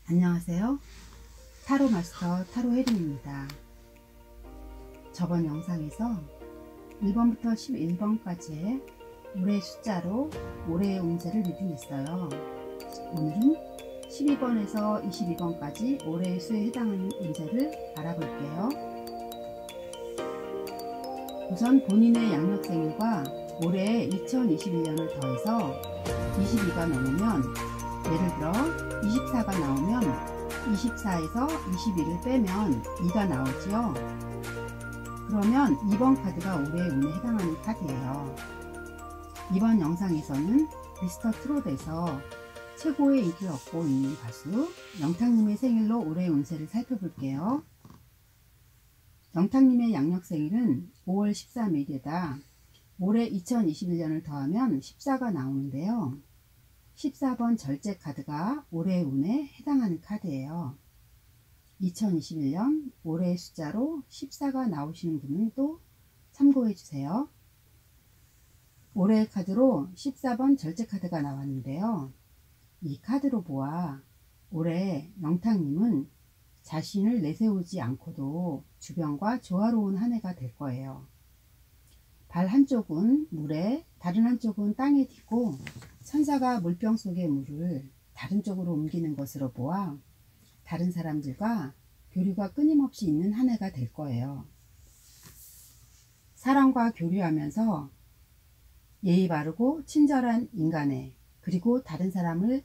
안녕하세요. 타로 마스터 타로 혜린입니다. 저번 영상에서 1번부터 11번까지의 올해의 숫자로 올해의 운세를 리딩했어요. 오늘은 12번에서 22번까지 올해의 수에 해당하는 운세를 알아볼게요. 우선 본인의 양력생일과 올해 2021년을 더해서 22가 넘으면, 예를 들어 24가 나오면 24에서 21을 빼면 2가 나오지요. 그러면 2번 카드가 올해의 운에 해당하는 카드예요. 이번 영상에서는 미스터 트롯에서 최고의 인기를 얻고 있는 가수 영탁님의 생일로 올해의 운세를 살펴볼게요. 영탁님의 양력생일은 5월 13일에다 올해 2021년을 더하면 14가 나오는데요. 14번 절제 카드가 올해의 운에 해당하는 카드예요. 2021년 올해의 숫자로 14가 나오시는 분은 또 참고해 주세요. 올해의 카드로 14번 절제 카드가 나왔는데요. 이 카드로 보아 올해 영탁님은 자신을 내세우지 않고도 주변과 조화로운 한 해가 될 거예요. 발 한쪽은 물에 다른 한쪽은 땅에 딛고 천사가 물병 속의 물을 다른 쪽으로 옮기는 것으로 보아 다른 사람들과 교류가 끊임없이 있는 한 해가 될 거예요. 사람과 교류하면서 예의 바르고 친절한 인간의, 그리고 다른 사람을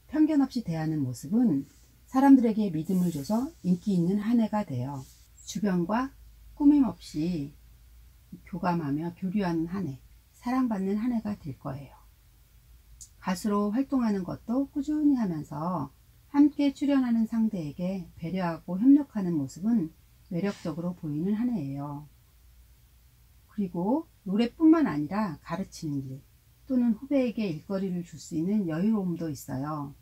편견 없이 대하는 모습은 사람들에게 믿음을 줘서 인기 있는 한 해가 돼요. 주변과 꾸밈없이 교감하며 교류하는 한 해, 사랑받는 한 해가 될 거예요. 가수로 활동하는 것도 꾸준히 하면서 함께 출연하는 상대에게 배려하고 협력하는 모습은 매력적으로 보이는 한 해예요. 그리고 노래뿐만 아니라 가르치는 일 또는 후배에게 일거리를 줄 수 있는 여유로움도 있어요.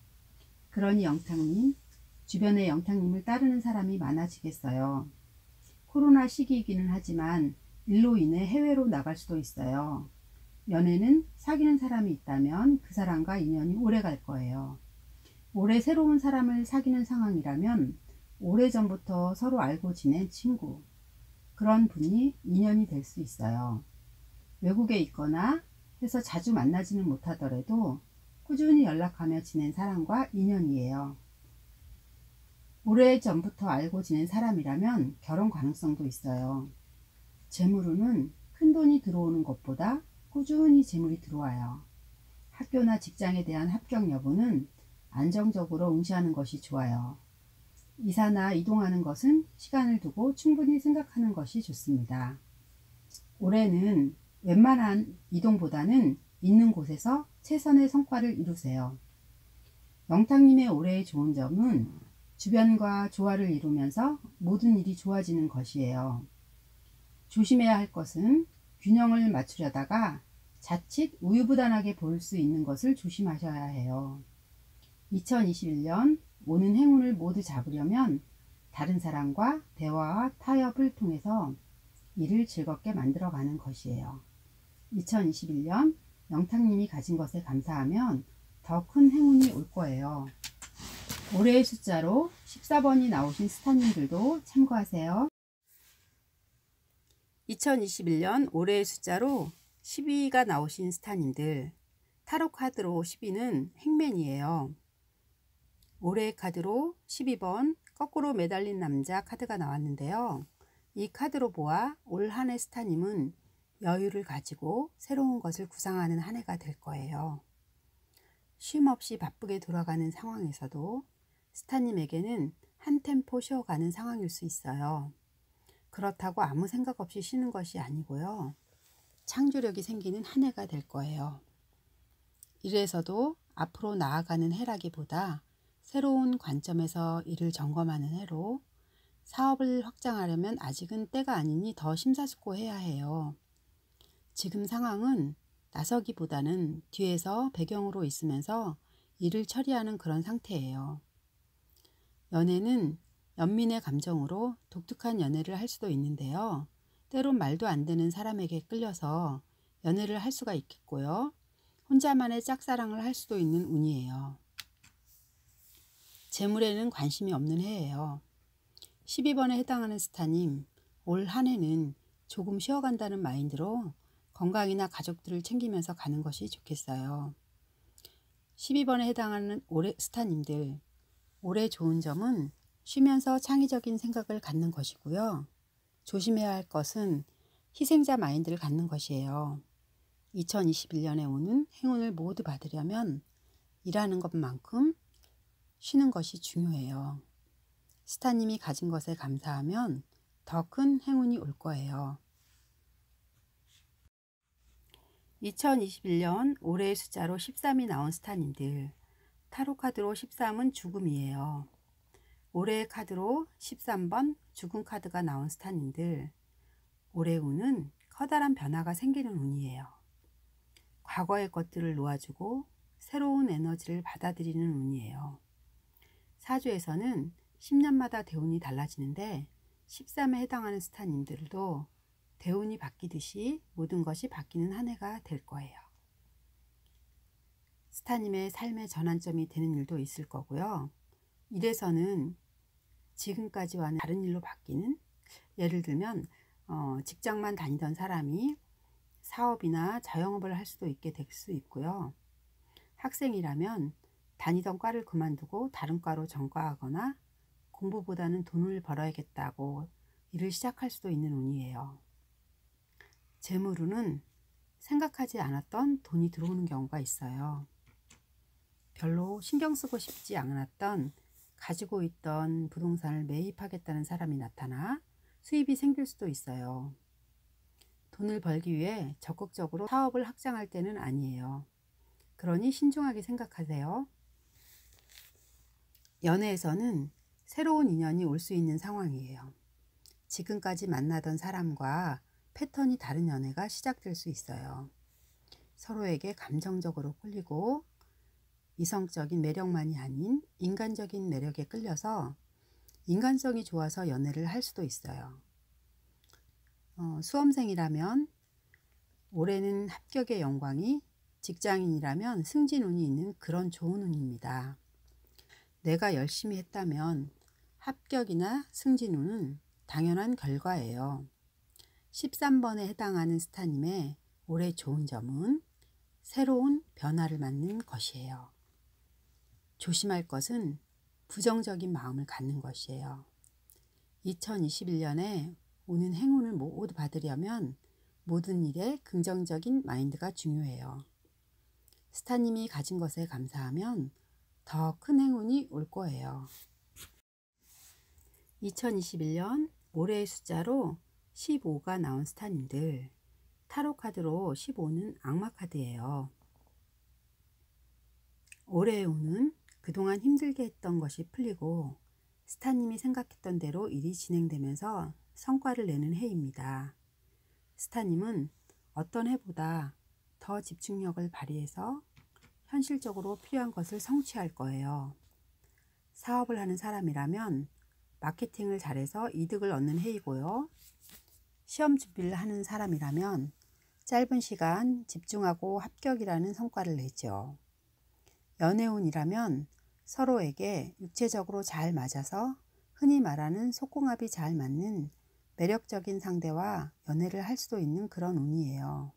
그러니 영탁님, 주변에 영탁님을 따르는 사람이 많아지겠어요. 코로나 시기이기는 하지만 일로 인해 해외로 나갈 수도 있어요. 연애는 사귀는 사람이 있다면 그 사람과 인연이 오래 갈 거예요. 올해 새로운 사람을 사귀는 상황이라면 오래전부터 서로 알고 지낸 친구, 그런 분이 인연이 될 수 있어요. 외국에 있거나 해서 자주 만나지는 못하더라도 꾸준히 연락하며 지낸 사람과 인연이에요. 오래전부터 알고 지낸 사람이라면 결혼 가능성도 있어요. 재물운은 큰돈이 들어오는 것보다 꾸준히 재물이 들어와요. 학교나 직장에 대한 합격 여부는 안정적으로 응시하는 것이 좋아요. 이사나 이동하는 것은 시간을 두고 충분히 생각하는 것이 좋습니다. 올해는 웬만한 이동보다는 있는 곳에서 최선의 성과를 이루세요. 영탁님의 올해의 좋은 점은 주변과 조화를 이루면서 모든 일이 좋아지는 것이에요. 조심해야 할 것은 균형을 맞추려다가 자칫 우유부단하게 보일 수 있는 것을 조심하셔야 해요. 2021년 오는 행운을 모두 잡으려면 다른 사람과 대화와 타협을 통해서 일을 즐겁게 만들어가는 것이에요. 2021년 영탁님이 가진 것에 감사하면 더 큰 행운이 올 거예요. 올해의 숫자로 14번이 나오신 스타님들도 참고하세요. 2021년 올해의 숫자로 12가 나오신 스타님들, 타로 카드로 12는 행맨이에요. 올해의 카드로 12번 거꾸로 매달린 남자 카드가 나왔는데요. 이 카드로 보아 올 한 해 스타님은 여유를 가지고 새로운 것을 구상하는 한 해가 될 거예요. 쉼없이 바쁘게 돌아가는 상황에서도 스타님에게는 한 템포 쉬어가는 상황일 수 있어요. 그렇다고 아무 생각 없이 쉬는 것이 아니고요. 창조력이 생기는 한 해가 될 거예요. 일에서도 앞으로 나아가는 해라기보다 새로운 관점에서 일을 점검하는 해로, 사업을 확장하려면 아직은 때가 아니니 더 심사숙고해야 해요. 지금 상황은 나서기보다는 뒤에서 배경으로 있으면서 일을 처리하는 그런 상태예요. 연애는 연민의 감정으로 독특한 연애를 할 수도 있는데요. 때론 말도 안 되는 사람에게 끌려서 연애를 할 수가 있겠고요. 혼자만의 짝사랑을 할 수도 있는 운이에요. 재물에는 관심이 없는 해예요. 12번에 해당하는 스타님, 올 한 해는 조금 쉬어간다는 마인드로 건강이나 가족들을 챙기면서 가는 것이 좋겠어요. 12번에 해당하는 올해 스타님들, 올해 좋은 점은 쉬면서 창의적인 생각을 갖는 것이고요. 조심해야 할 것은 희생자 마인드를 갖는 것이에요. 2021년에 오는 행운을 모두 받으려면 일하는 것만큼 쉬는 것이 중요해요. 스타님이 가진 것에 감사하면 더 큰 행운이 올 거예요. 2021년 올해의 숫자로 13이 나온 스타님들, 타로 카드로 13은 죽음이에요. 올해의 카드로 13번 죽음 카드가 나온 스타님들, 올해 운은 커다란 변화가 생기는 운이에요. 과거의 것들을 놓아주고 새로운 에너지를 받아들이는 운이에요. 사주에서는 10년마다 대운이 달라지는데 13에 해당하는 스타님들도 대운이 바뀌듯이 모든 것이 바뀌는 한 해가 될 거예요. 스타님의 삶의 전환점이 되는 일도 있을 거고요. 일에서는 지금까지와는 다른 일로 바뀌는, 예를 들면 직장만 다니던 사람이 사업이나 자영업을 할 수도 있게 될 수 있고요. 학생이라면 다니던 과를 그만두고 다른 과로 전과하거나 공부보다는 돈을 벌어야겠다고 일을 시작할 수도 있는 운이에요. 재물운은 생각하지 않았던 돈이 들어오는 경우가 있어요. 별로 신경 쓰고 싶지 않았던 가지고 있던 부동산을 매입하겠다는 사람이 나타나 수입이 생길 수도 있어요. 돈을 벌기 위해 적극적으로 사업을 확장할 때는 아니에요. 그러니 신중하게 생각하세요. 연애에서는 새로운 인연이 올 수 있는 상황이에요. 지금까지 만나던 사람과 패턴이 다른 연애가 시작될 수 있어요. 서로에게 감정적으로 끌리고 이성적인 매력만이 아닌 인간적인 매력에 끌려서 인간성이 좋아서 연애를 할 수도 있어요. 수험생이라면 올해는 합격의 영광이, 직장인이라면 승진운이 있는 그런 좋은 운입니다. 내가 열심히 했다면 합격이나 승진운은 당연한 결과예요. 13번에 해당하는 스타님의 올해 좋은 점은 새로운 변화를 맞는 것이에요. 조심할 것은 부정적인 마음을 갖는 것이에요. 2021년에 오는 행운을 모두 받으려면 모든 일에 긍정적인 마인드가 중요해요. 스타님이 가진 것에 감사하면 더 큰 행운이 올 거예요. 2021년 올해의 숫자로 15가 나온 스타님들, 타로 카드로 15는 악마 카드예요. 올해의 운은 그동안 힘들게 했던 것이 풀리고 스타님이 생각했던 대로 일이 진행되면서 성과를 내는 해입니다. 스타님은 어떤 해보다 더 집중력을 발휘해서 현실적으로 필요한 것을 성취할 거예요. 사업을 하는 사람이라면 마케팅을 잘해서 이득을 얻는 해이고요. 시험 준비를 하는 사람이라면 짧은 시간 집중하고 합격이라는 성과를 내죠. 연애운이라면 서로에게 육체적으로 잘 맞아서 흔히 말하는 속궁합이 잘 맞는 매력적인 상대와 연애를 할 수도 있는 그런 운이에요.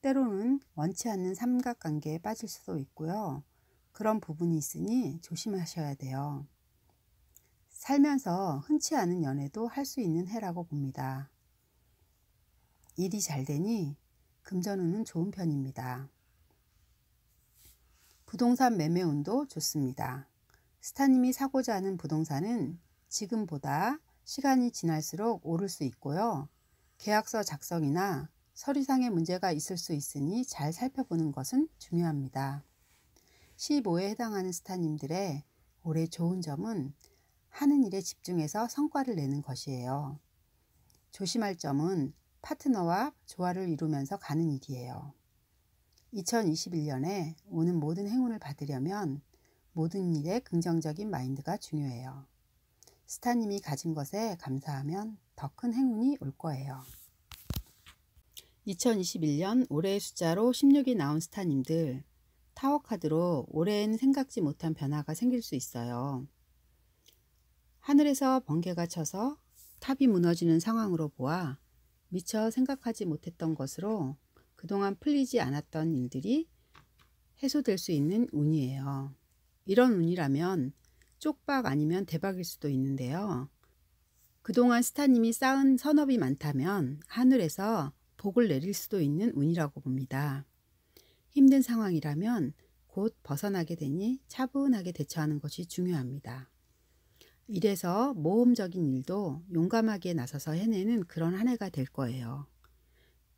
때로는 원치 않는 삼각관계에 빠질 수도 있고요. 그런 부분이 있으니 조심하셔야 돼요. 살면서 흔치 않은 연애도 할 수 있는 해라고 봅니다. 일이 잘 되니 금전운은 좋은 편입니다. 부동산 매매운도 좋습니다. 스타님이 사고자 하는 부동산은 지금보다 시간이 지날수록 오를 수 있고요. 계약서 작성이나 서류상의 문제가 있을 수 있으니 잘 살펴보는 것은 중요합니다. 15에 해당하는 스타님들의 올해 좋은 점은 하는 일에 집중해서 성과를 내는 것이에요. 조심할 점은 파트너와 조화를 이루면서 가는 일이에요. 2021년에 오는 모든 행운을 받으려면 모든 일에 긍정적인 마인드가 중요해요. 스타님이 가진 것에 감사하면 더 큰 행운이 올 거예요. 2021년 올해의 숫자로 16이 나온 스타님들, 타워 카드로 올해엔 생각지 못한 변화가 생길 수 있어요. 하늘에서 번개가 쳐서 탑이 무너지는 상황으로 보아 미처 생각하지 못했던 것으로 그동안 풀리지 않았던 일들이 해소될 수 있는 운이에요. 이런 운이라면 쪽박 아니면 대박일 수도 있는데요. 그동안 스타님이 쌓은 선업이 많다면 하늘에서 복을 내릴 수도 있는 운이라고 봅니다. 힘든 상황이라면 곧 벗어나게 되니 차분하게 대처하는 것이 중요합니다. 이래서 모험적인 일도 용감하게 나서서 해내는 그런 한 해가 될 거예요.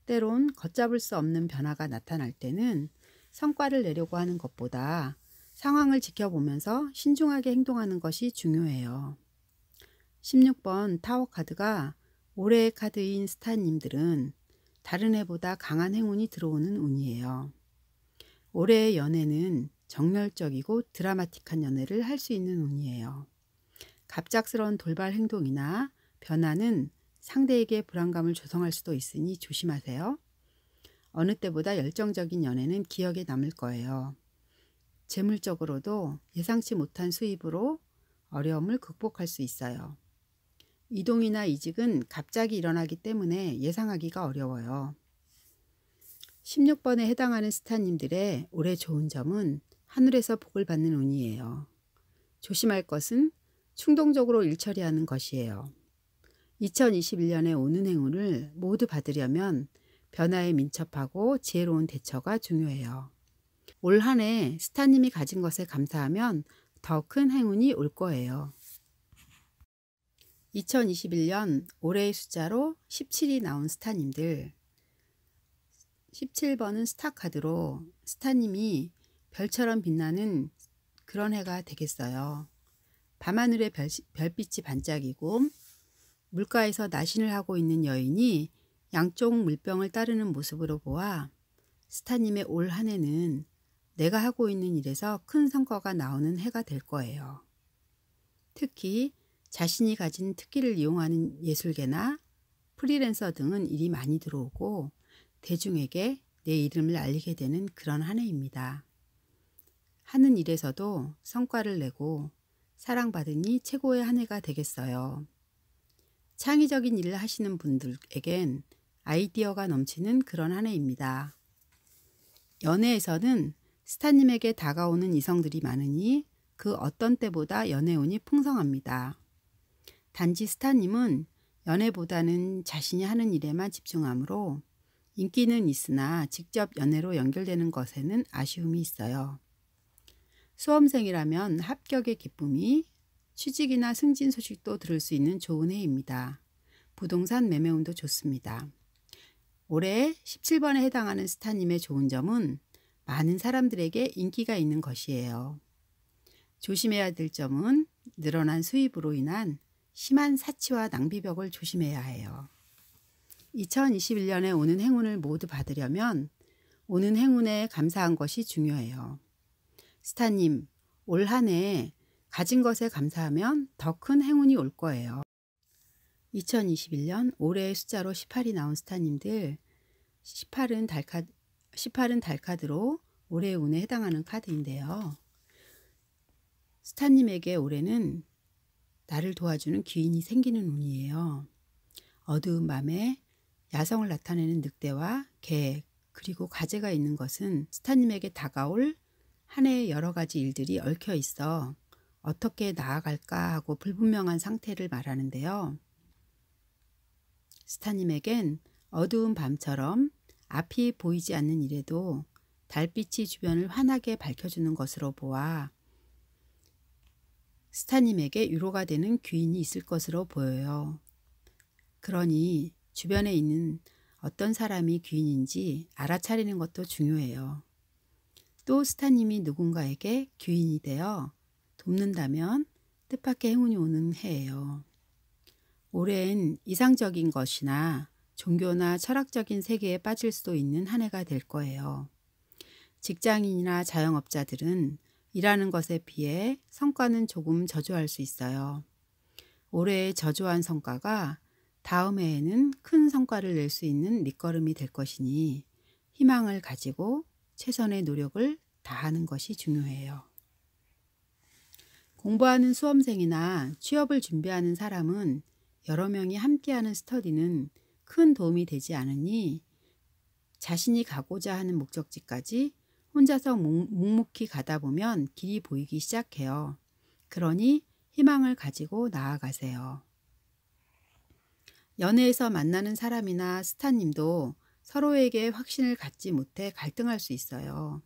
때론 걷잡을 수 없는 변화가 나타날 때는 성과를 내려고 하는 것보다 상황을 지켜보면서 신중하게 행동하는 것이 중요해요. 16번 타워 카드가 올해의 카드인 스타님들은 다른 해보다 강한 행운이 들어오는 운이에요. 올해의 연애는 정열적이고 드라마틱한 연애를 할 수 있는 운이에요. 갑작스러운 돌발 행동이나 변화는 상대에게 불안감을 조성할 수도 있으니 조심하세요. 어느 때보다 열정적인 연애는 기억에 남을 거예요. 재물적으로도 예상치 못한 수입으로 어려움을 극복할 수 있어요. 이동이나 이직은 갑자기 일어나기 때문에 예상하기가 어려워요. 16번에 해당하는 스타님들의 올해 좋은 점은 하늘에서 복을 받는 운이에요. 조심할 것은 충동적으로 일 처리하는 것이에요. 2021년에 오는 행운을 모두 받으려면 변화에 민첩하고 지혜로운 대처가 중요해요. 올 한 해 스타님이 가진 것에 감사하면 더 큰 행운이 올 거예요. 2021년 올해의 숫자로 17이 나온 스타님들, 17번은 스타카드로 스타님이 별처럼 빛나는 그런 해가 되겠어요. 밤하늘의 별빛이 반짝이고 물가에서 나신을 하고 있는 여인이 양쪽 물병을 따르는 모습으로 보아 스타님의 올 한 해는 내가 하고 있는 일에서 큰 성과가 나오는 해가 될 거예요. 특히 자신이 가진 특기를 이용하는 예술계나 프리랜서 등은 일이 많이 들어오고 대중에게 내 이름을 알리게 되는 그런 한 해입니다. 하는 일에서도 성과를 내고 사랑받으니 최고의 한 해가 되겠어요. 창의적인 일을 하시는 분들에겐 아이디어가 넘치는 그런 한 해입니다. 연애에서는 스타님에게 다가오는 이성들이 많으니 그 어떤 때보다 연애운이 풍성합니다. 단지 스타님은 연애보다는 자신이 하는 일에만 집중하므로 인기는 있으나 직접 연애로 연결되는 것에는 아쉬움이 있어요. 수험생이라면 합격의 기쁨이, 취직이나 승진 소식도 들을 수 있는 좋은 해입니다. 부동산 매매운도 좋습니다. 올해 17번에 해당하는 스타님의 좋은 점은 많은 사람들에게 인기가 있는 것이에요. 조심해야 될 점은 늘어난 수입으로 인한 심한 사치와 낭비벽을 조심해야 해요. 2021년에 오는 행운을 모두 받으려면 오는 행운에 감사한 것이 중요해요. 스타님, 올 한 해 가진 것에 감사하면 더 큰 행운이 올 거예요. 2021년 올해의 숫자로 18이 나온 스타님들, 18은 달카드로 올해의 운에 해당하는 카드인데요. 스타님에게 올해는 나를 도와주는 귀인이 생기는 운이에요. 어두운 밤에 야성을 나타내는 늑대와 개, 그리고 가재가 있는 것은 스타님에게 다가올 한 해의 여러 가지 일들이 얽혀 있어 어떻게 나아갈까 하고 불분명한 상태를 말하는데요. 스타님에겐 어두운 밤처럼 앞이 보이지 않는 일에도 달빛이 주변을 환하게 밝혀주는 것으로 보아 스타님에게 위로가 되는 귀인이 있을 것으로 보여요. 그러니 주변에 있는 어떤 사람이 귀인인지 알아차리는 것도 중요해요. 또 스타님이 누군가에게 귀인이 되어 돕는다면 뜻밖의 행운이 오는 해예요. 올해는 이상적인 것이나 종교나 철학적인 세계에 빠질 수도 있는 한 해가 될 거예요. 직장인이나 자영업자들은 일하는 것에 비해 성과는 조금 저조할 수 있어요. 올해의 저조한 성과가 다음 해에는 큰 성과를 낼 수 있는 밑거름이 될 것이니 희망을 가지고 최선의 노력을 다하는 것이 중요해요. 공부하는 수험생이나 취업을 준비하는 사람은 여러 명이 함께하는 스터디는 큰 도움이 되지 않으니 자신이 가고자 하는 목적지까지 혼자서 묵묵히 가다 보면 길이 보이기 시작해요. 그러니 희망을 가지고 나아가세요. 연애에서 만나는 사람이나 스타님도 서로에게 확신을 갖지 못해 갈등할 수 있어요.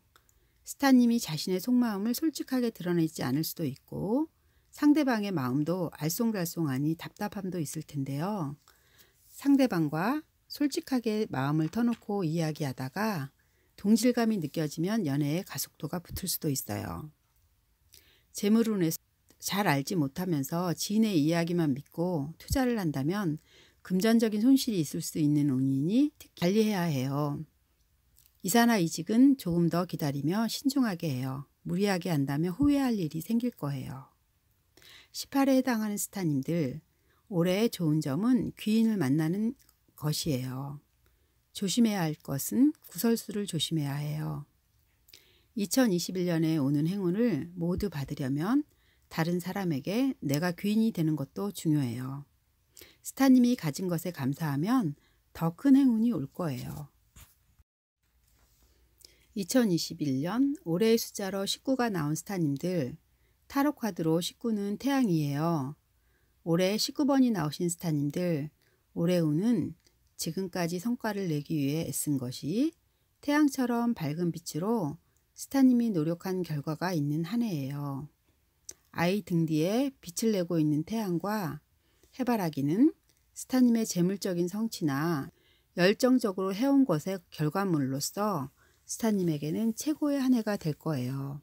스타님이 자신의 속마음을 솔직하게 드러내지 않을 수도 있고 상대방의 마음도 알쏭달쏭하니 답답함도 있을 텐데요. 상대방과 솔직하게 마음을 터놓고 이야기하다가 동질감이 느껴지면 연애에 가속도가 붙을 수도 있어요. 재물운에서 잘 알지 못하면서 지인의 이야기만 믿고 투자를 한다면 금전적인 손실이 있을 수 있는 운이니 관리해야 해요. 이사나 이직은 조금 더 기다리며 신중하게 해요. 무리하게 한다면 후회할 일이 생길 거예요. 18에 해당하는 스타님들, 올해의 좋은 점은 귀인을 만나는 것이에요. 조심해야 할 것은 구설수를 조심해야 해요. 2021년에 오는 행운을 모두 받으려면 다른 사람에게 내가 귀인이 되는 것도 중요해요. 스타님이 가진 것에 감사하면 더 큰 행운이 올 거예요. 2021년 올해의 숫자로 19가 나온 스타님들, 타로 카드로 19는 태양이에요. 올해 19번이 나오신 스타님들, 올해 운은 지금까지 성과를 내기 위해 애쓴 것이 태양처럼 밝은 빛으로 스타님이 노력한 결과가 있는 한 해예요. 아이 등 뒤에 빛을 내고 있는 태양과 해바라기는 스타님의 재물적인 성취나 열정적으로 해온 것의 결과물로서 스타님에게는 최고의 한 해가 될 거예요.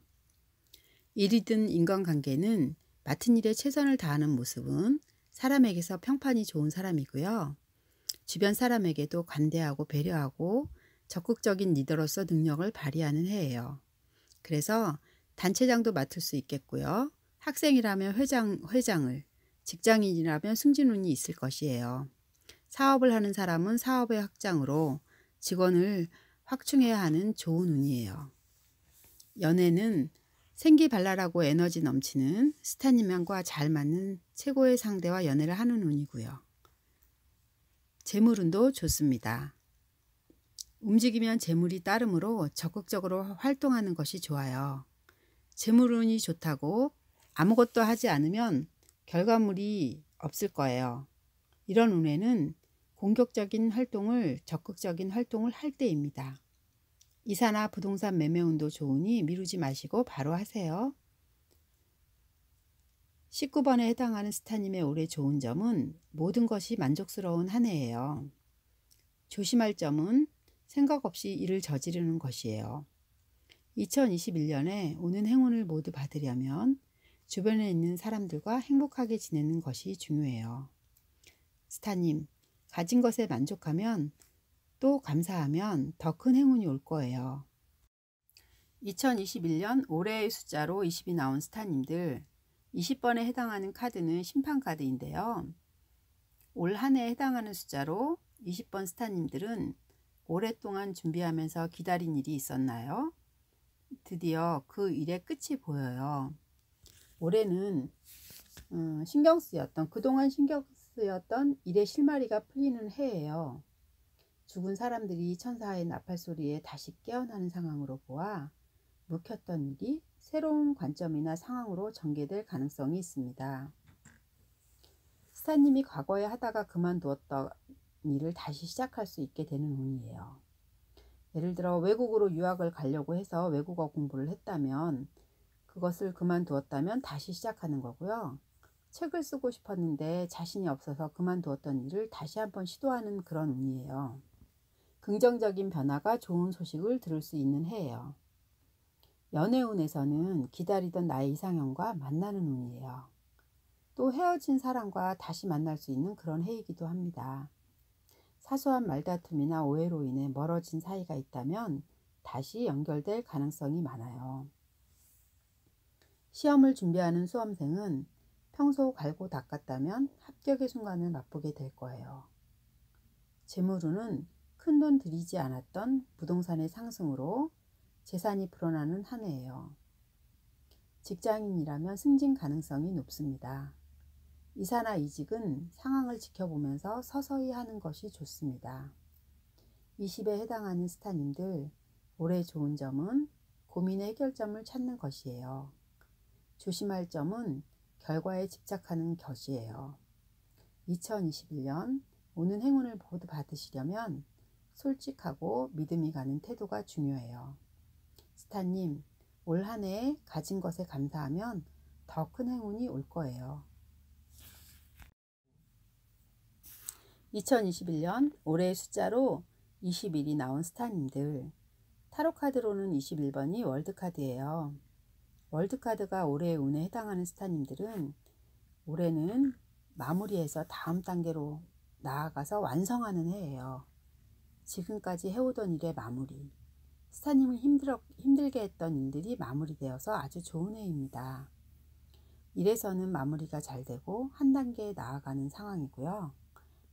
일이든 인간관계는 맡은 일에 최선을 다하는 모습은 사람에게서 평판이 좋은 사람이고요. 주변 사람에게도 관대하고 배려하고 적극적인 리더로서 능력을 발휘하는 해예요. 그래서 단체장도 맡을 수 있겠고요. 학생이라면 회장을, 직장인이라면 승진운이 있을 것이에요. 사업을 하는 사람은 사업의 확장으로 직원을 확충해야 하는 좋은 운이에요. 연애는 생기발랄하고 에너지 넘치는 스타님과 잘 맞는 최고의 상대와 연애를 하는 운이고요. 재물운도 좋습니다. 움직이면 재물이 따르므로 적극적으로 활동하는 것이 좋아요. 재물운이 좋다고 아무것도 하지 않으면 결과물이 없을 거예요. 이런 운에는 공격적인 활동을, 적극적인 활동을 할 때입니다. 이사나 부동산 매매운도 좋으니 미루지 마시고 바로 하세요. 19번에 해당하는 스타님의 올해 좋은 점은 모든 것이 만족스러운 한 해예요. 조심할 점은 생각 없이 일을 저지르는 것이에요. 2021년에 오는 행운을 모두 받으려면 주변에 있는 사람들과 행복하게 지내는 것이 중요해요. 스타님, 가진 것에 만족하면 또 감사하면 더 큰 행운이 올 거예요. 2021년 올해의 숫자로 20이 나온 스타님들, 20번에 해당하는 카드는 심판카드인데요. 올 한 해에 해당하는 숫자로 20번 스타님들은 오랫동안 준비하면서 기다린 일이 있었나요? 드디어 그 일의 끝이 보여요. 올해는 그동안 신경 쓰였던 일의 실마리가 풀리는 해예요. 죽은 사람들이 천사의 나팔소리에 다시 깨어나는 상황으로 보아 묵혔던 일이 새로운 관점이나 상황으로 전개될 가능성이 있습니다. 스타님이 과거에 하다가 그만두었던 일을 다시 시작할 수 있게 되는 운이에요. 예를 들어 외국으로 유학을 가려고 해서 외국어 공부를 했다면 그것을 그만두었다면 다시 시작하는 거고요. 책을 쓰고 싶었는데 자신이 없어서 그만두었던 일을 다시 한번 시도하는 그런 운이에요. 긍정적인 변화가 좋은 소식을 들을 수 있는 해예요. 연애운에서는 기다리던 나의 이상형과 만나는 운이에요. 또 헤어진 사람과 다시 만날 수 있는 그런 해이기도 합니다. 사소한 말다툼이나 오해로 인해 멀어진 사이가 있다면 다시 연결될 가능성이 많아요. 시험을 준비하는 수험생은 평소 갈고 닦았다면 합격의 순간을 맛보게 될 거예요. 재물운은 큰돈 들이지 않았던 부동산의 상승으로 재산이 불어나는 한 해예요. 직장인이라면 승진 가능성이 높습니다. 이사나 이직은 상황을 지켜보면서 서서히 하는 것이 좋습니다. 20에 해당하는 스타님들, 올해 좋은 점은 고민의 해결점을 찾는 것이에요. 조심할 점은 결과에 집착하는 것이에요. 2021년 오는 행운을 모두 받으시려면 솔직하고 믿음이 가는 태도가 중요해요. 스타님, 올 한 해에 가진 것에 감사하면 더 큰 행운이 올 거예요. 2021년 올해의 숫자로 21이 나온 스타님들, 타로카드로는 21번이 월드카드예요. 월드카드가 올해의 운에 해당하는 스타님들은 올해는 마무리해서 다음 단계로 나아가서 완성하는 해예요. 지금까지 해오던 일의 마무리, 스타님을 힘들게 했던 일들이 마무리되어서 아주 좋은 해입니다. 일에서는 마무리가 잘 되고 한 단계 나아가는 상황이고요.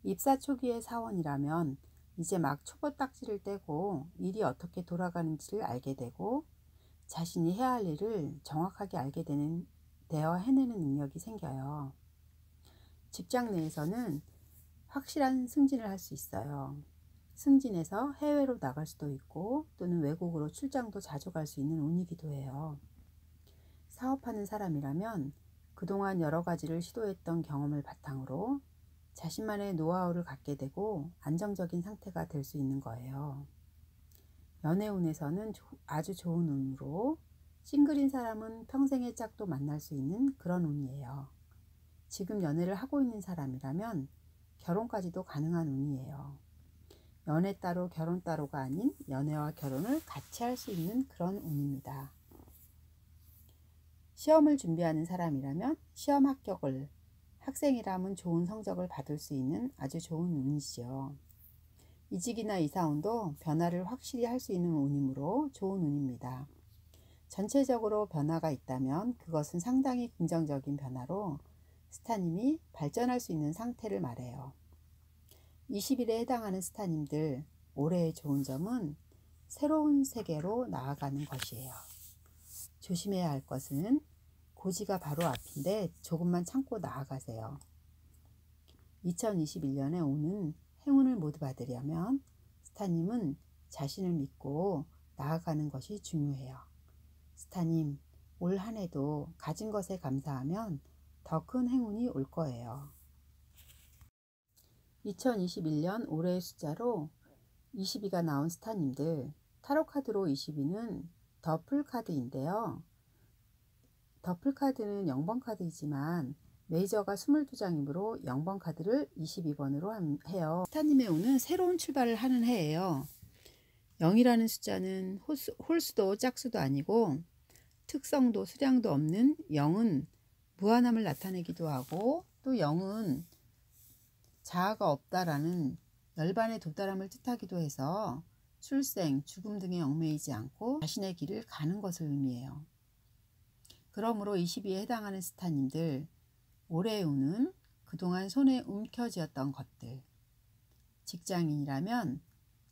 입사 초기의 사원이라면 이제 막 초보 딱지를 떼고 일이 어떻게 돌아가는지를 알게 되고 자신이 해야 할 일을 정확하게 알게 되어 해내는 능력이 생겨요. 직장 내에서는 확실한 승진을 할 수 있어요. 승진해서 해외로 나갈 수도 있고 또는 외국으로 출장도 자주 갈 수 있는 운이기도 해요. 사업하는 사람이라면 그동안 여러 가지를 시도했던 경험을 바탕으로 자신만의 노하우를 갖게 되고 안정적인 상태가 될 수 있는 거예요. 연애운에서는 아주 좋은 운으로 싱글인 사람은 평생의 짝도 만날 수 있는 그런 운이에요. 지금 연애를 하고 있는 사람이라면 결혼까지도 가능한 운이에요. 연애 따로 결혼 따로가 아닌 연애와 결혼을 같이 할 수 있는 그런 운입니다. 시험을 준비하는 사람이라면 시험 합격을, 학생이라면 좋은 성적을 받을 수 있는 아주 좋은 운이죠. 이직이나 이사운도 변화를 확실히 할 수 있는 운이므로 좋은 운입니다. 전체적으로 변화가 있다면 그것은 상당히 긍정적인 변화로 스타님이 발전할 수 있는 상태를 말해요. 20일에 해당하는 스타님들, 올해의 좋은 점은 새로운 세계로 나아가는 것이에요. 조심해야 할 것은 고지가 바로 앞인데 조금만 참고 나아가세요. 2021년에 오는 행운을 모두 받으려면 스타님은 자신을 믿고 나아가는 것이 중요해요. 스타님, 올 한 해도 가진 것에 감사하면 더 큰 행운이 올 거예요. 2021년 올해의 숫자로 22가 나온 스타님들, 타로카드로 22는 더플카드인데요. 더플카드는 0번 카드이지만 메이저가 22장이므로 0번 카드를 22번으로 해요. 스타님의 운은 새로운 출발을 하는 해예요. 0이라는 숫자는 홀수도 짝수도 아니고 특성도 수량도 없는 0은 무한함을 나타내기도 하고 또 0은 자아가 없다라는 열반의 도달함을 뜻하기도 해서 출생, 죽음 등에 얽매이지 않고 자신의 길을 가는 것을 의미해요. 그러므로 22에 해당하는 스타님들, 올해의 운은 그동안 손에 움켜쥐었던 것들, 직장인이라면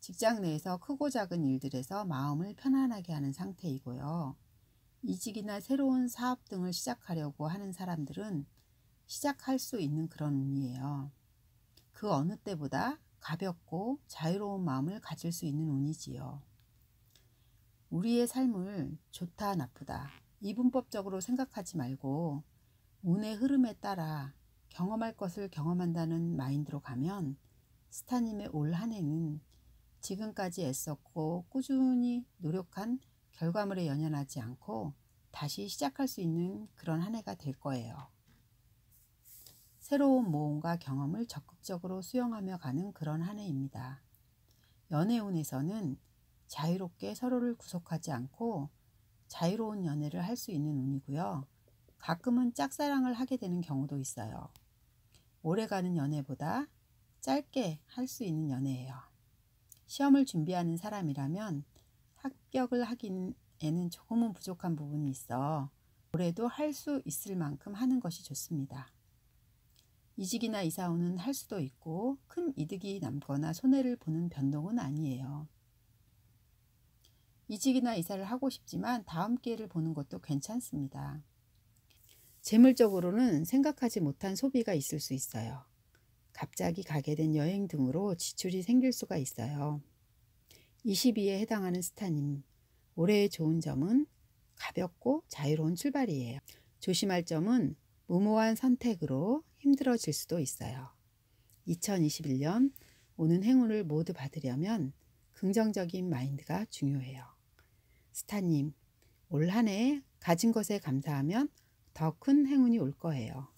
직장 내에서 크고 작은 일들에서 마음을 편안하게 하는 상태이고요. 이직이나 새로운 사업 등을 시작하려고 하는 사람들은 시작할 수 있는 그런 운이에요. 그 어느 때보다 가볍고 자유로운 마음을 가질 수 있는 운이지요. 우리의 삶을 좋다 나쁘다 이분법적으로 생각하지 말고 운의 흐름에 따라 경험할 것을 경험한다는 마인드로 가면 스타님의 올 한 해는 지금까지 애썼고 꾸준히 노력한 결과물에 연연하지 않고 다시 시작할 수 있는 그런 한 해가 될 거예요. 새로운 모험과 경험을 적극적으로 수용하며 가는 그런 한 해입니다. 연애운에서는 자유롭게 서로를 구속하지 않고 자유로운 연애를 할 수 있는 운이고요. 가끔은 짝사랑을 하게 되는 경우도 있어요. 오래가는 연애보다 짧게 할 수 있는 연애예요. 시험을 준비하는 사람이라면 합격을 하기에는 조금은 부족한 부분이 있어 올해도 할 수 있을 만큼 하는 것이 좋습니다. 이직이나 이사운은 할 수도 있고 큰 이득이 남거나 손해를 보는 변동은 아니에요. 이직이나 이사를 하고 싶지만 다음 기회를 보는 것도 괜찮습니다. 재물적으로는 생각하지 못한 소비가 있을 수 있어요. 갑자기 가게 된 여행 등으로 지출이 생길 수가 있어요. 22에 해당하는 스타님, 올해의 좋은 점은 가볍고 자유로운 출발이에요. 조심할 점은 무모한 선택으로 힘들어질 수도 있어요. 2021년 오는 행운을 모두 받으려면 긍정적인 마인드가 중요해요. 스타님, 올 한 해 가진 것에 감사하면 더 큰 행운이 올 거예요.